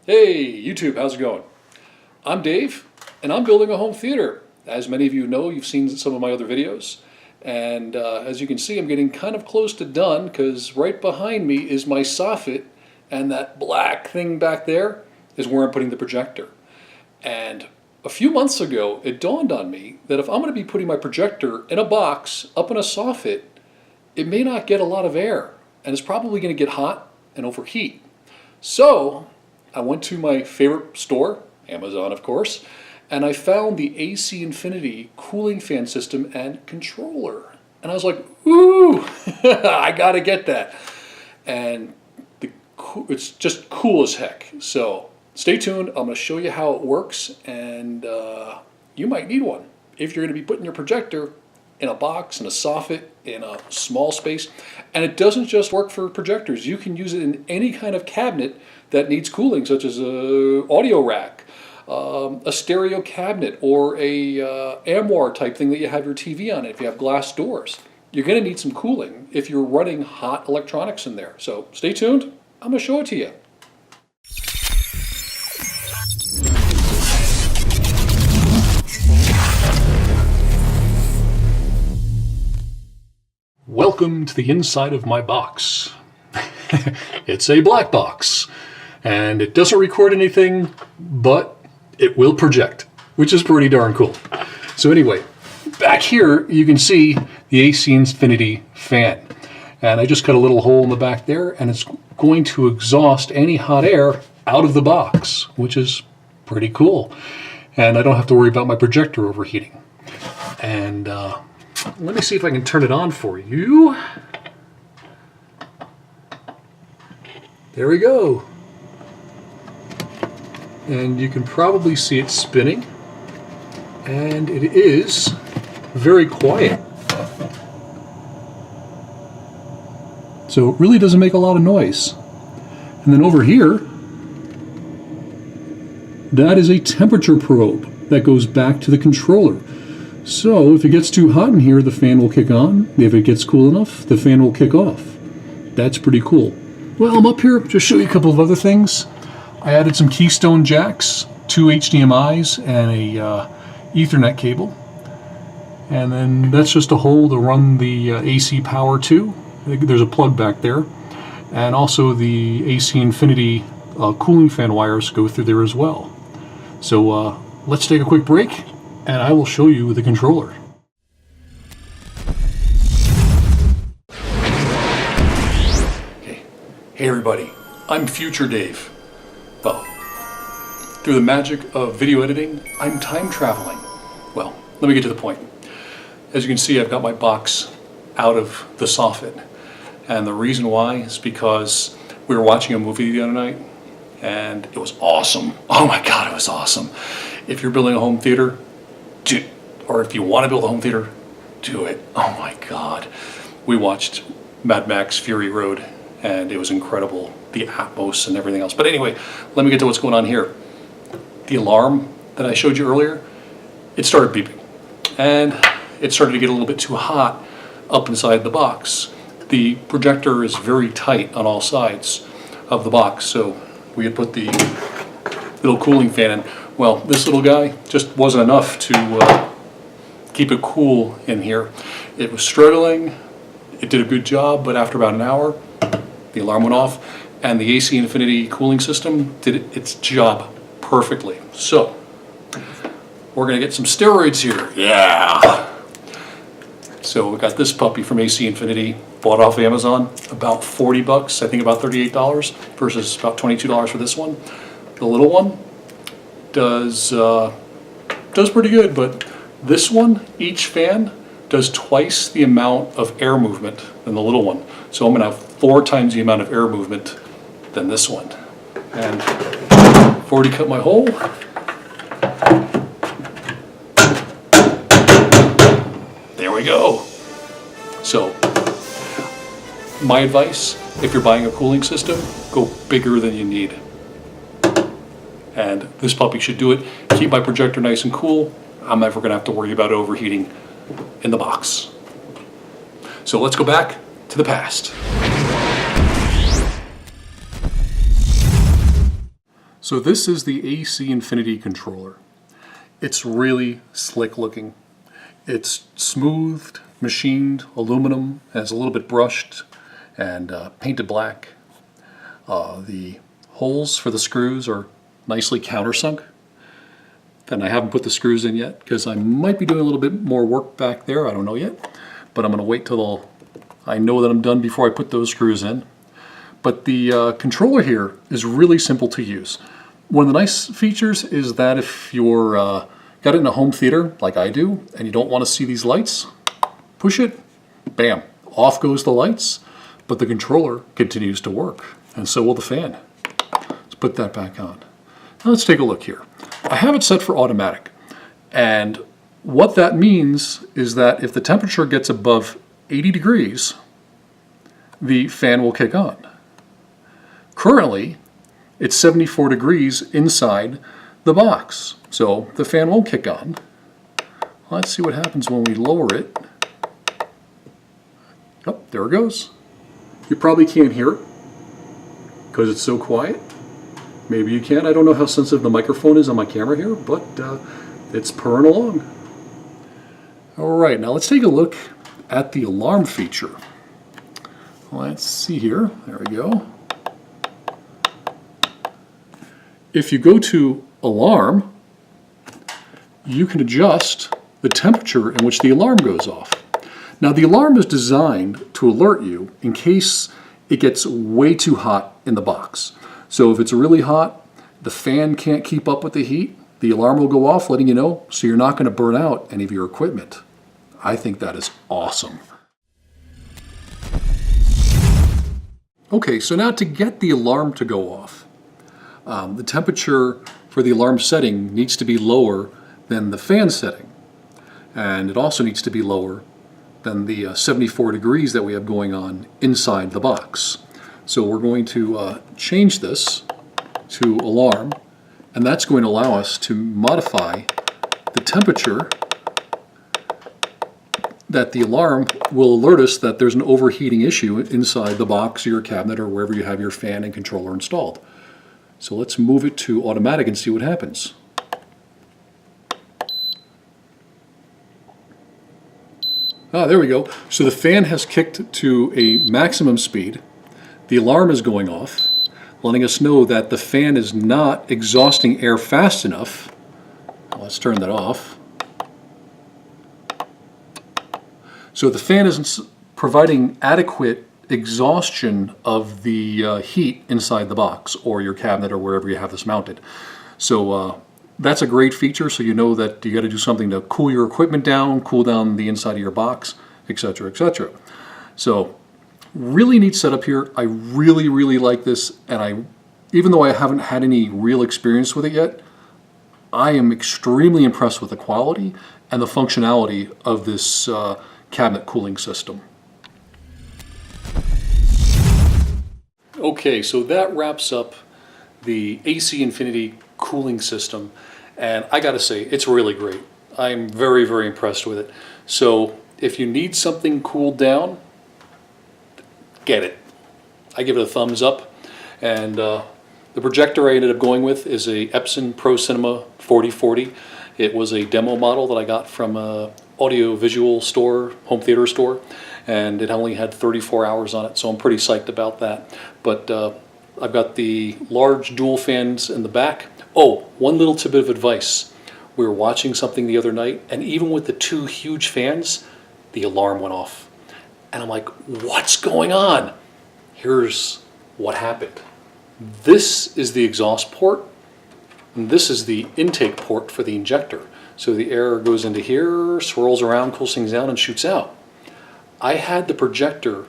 Hey YouTube, how's it going? I'm Dave, and I'm building a home theater. As many of you know, you've seen some of my other videos, and as you can see, I'm getting kind of close to done because right behind me is my soffit, and that black thing back there is where I'm putting the projector. And a few months ago, it dawned on me that if I'm going to be putting my projector in a box up in a soffit, it may not get a lot of air, and it's probably going to get hot and overheat. So I went to my favorite store, Amazon of course, and I found the AC Infinity cooling fan system and controller. And I was like, ooh, I gotta get that. And it's just cool as heck. So stay tuned, I'm gonna show you how it works, and you might need one if you're gonna be putting your projector in a box, in a soffit, in a small space. And it doesn't just work for projectors. You can use it in any kind of cabinet that needs cooling, such as a audio rack, a stereo cabinet, or a armoire type thing that you have your TV on it if you have glass doors. You're gonna need some cooling if you're running hot electronics in there. So stay tuned, I'm gonna show it to you. Welcome to the inside of my box. It's a black box, and it doesn't record anything, but it will project, which is pretty darn cool. So anyway, back here you can see the AC Infinity fan, and I just cut a little hole in the back there, and it's going to exhaust any hot air out of the box, which is pretty cool. And I don't have to worry about my projector overheating. And let me see if I can turn it on for you. There we go. And you can probably see it spinning. And it is very quiet. So it really doesn't make a lot of noise. And then over here, that is a temperature probe that goes back to the controller. So if it gets too hot in here, the fan will kick on. If it gets cool enough, the fan will kick off. That's pretty cool. Well, I'm up here to show you a couple of other things. I added some keystone jacks, 2 HDMIs, and a Ethernet cable. And then that's just a hole to run the AC power to. There's a plug back there. And also the AC Infinity cooling fan wires go through there as well. So let's take a quick break, and I will show you the controller. Okay. Hey everybody, I'm Future Dave. Well, through the magic of video editing, I'm time traveling. Well, let me get to the point. As you can see, I've got my box out of the soffit. And the reason why is because we were watching a movie the other night, and it was awesome. Oh my God, it was awesome. If you're building a home theater, or if you want to build a home theater, do it. Oh my God. We watched Mad Max Fury Road, and it was incredible, the Atmos and everything else. But anyway, let me get to what's going on here. The alarm that I showed you earlier, it started beeping, and it started to get a little bit too hot up inside the box. The projector is very tight on all sides of the box, so we had put the little cooling fan in. Well, this little guy just wasn't enough to keep it cool in here. It was struggling. It did a good job, but after about an hour, the alarm went off, and the AC Infinity cooling system did its job perfectly. So, we're gonna get some steroids here. Yeah! So we got this puppy from AC Infinity, bought off Amazon, about 40 bucks, I think about $38, versus about $22 for this one. The little one does pretty good, but this one, each fan, does twice the amount of air movement than the little one. So I'm gonna have 4 times the amount of air movement than this one. And I've already cut my hole. There we go. So, my advice, if you're buying a cooling system, go bigger than you need. And this puppy should do it. Keep my projector nice and cool. I'm never gonna have to worry about overheating in the box. So let's go back to the past. So this is the AC Infinity controller. It's really slick looking. It's smoothed, machined aluminum, has a little bit brushed and painted black. The holes for the screws are nicely countersunk. And I haven't put the screws in yet because I might be doing a little bit more work back there. I don't know yet. But I'm going to wait till I know that I'm done before I put those screws in. But the controller here is really simple to use. One of the nice features is that if you're got it in a home theater like I do and you don't want to see these lights, push it, bam, off goes the lights, but the controller continues to work, and so will the fan. Let's put that back on. Now let's take a look here. I have it set for automatic, and what that means is that if the temperature gets above 80 degrees, the fan will kick on. Currently, it's 74 degrees inside the box, so the fan won't kick on. Let's see what happens when we lower it. Oh, there it goes. You probably can't hear it because it's so quiet. Maybe you can. I don't know how sensitive the microphone is on my camera here, but it's purring along. All right, now let's take a look at the alarm feature. Let's see here. There we go. If you go to alarm, you can adjust the temperature in which the alarm goes off. Now the alarm is designed to alert you in case it gets way too hot in the box. So if it's really hot, the fan can't keep up with the heat, the alarm will go off letting you know, so you're not going to burn out any of your equipment. I think that is awesome. Okay, so now to get the alarm to go off, the temperature for the alarm setting needs to be lower than the fan setting. And it also needs to be lower than the 74 degrees that we have going on inside the box. So we're going to change this to alarm, and that's going to allow us to modify the temperature that the alarm will alert us that there's an overheating issue inside the box or your cabinet or wherever you have your fan and controller installed. So let's move it to automatic and see what happens. Ah, there we go. So the fan has kicked to a maximum speed. The alarm is going off, letting us know that the fan is not exhausting air fast enough. Let's turn that off. So the fan isn't providing adequate exhaustion of the heat inside the box or your cabinet or wherever you have this mounted. So that's a great feature, so you know that you got to do something to cool your equipment down, cool down the inside of your box, etc., etc. So really neat setup here. I really like this, and even though I haven't had any real experience with it yet, I am extremely impressed with the quality and the functionality of this cabinet cooling system. Okay, so that wraps up the AC Infinity cooling system, and I gotta say, it's really great. I'm very impressed with it. So if you need something cooled down, get it. I give it a thumbs up, and the projector I ended up going with is a Epson Pro Cinema 4040. It was a demo model that I got from a audio-visual store, home theater store, and it only had 34 hours on it, so I'm pretty psyched about that. But I've got the large dual fans in the back. Oh, one little tidbit of advice. We were watching something the other night, and even with the two huge fans, the alarm went off. And I'm like, what's going on? Here's what happened. This is the exhaust port, and this is the intake port for the injector. So the air goes into here, swirls around, cools things down, and shoots out. I had the projector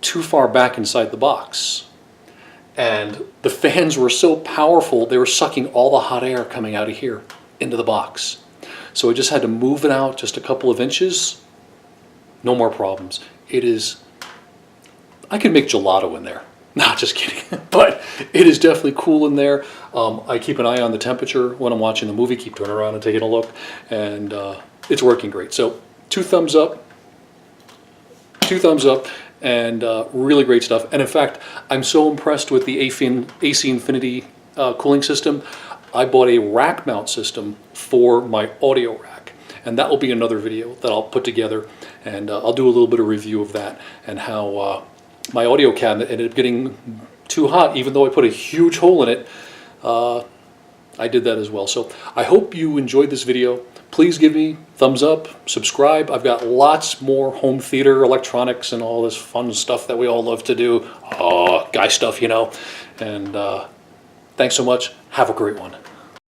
too far back inside the box, and the fans were so powerful, they were sucking all the hot air coming out of here into the box. So I just had to move it out just a couple of inches. No more problems. It is, I could make gelato in there. Nah, just kidding. But it is definitely cool in there. I keep an eye on the temperature when I'm watching the movie, keep turning around and taking a look, and it's working great. So two thumbs up, and really great stuff. And in fact, I'm so impressed with the AC Infinity cooling system, I bought a rack mount system for my audio rack. And that will be another video that I'll put together, and I'll do a little bit of review of that and how my audio cabinet ended up getting too hot, even though I put a huge hole in it. I did that as well. So I hope you enjoyed this video. Please give me thumbs up, subscribe. I've got lots more home theater electronics and all this fun stuff that we all love to do. Guy stuff, you know. And thanks so much. Have a great one.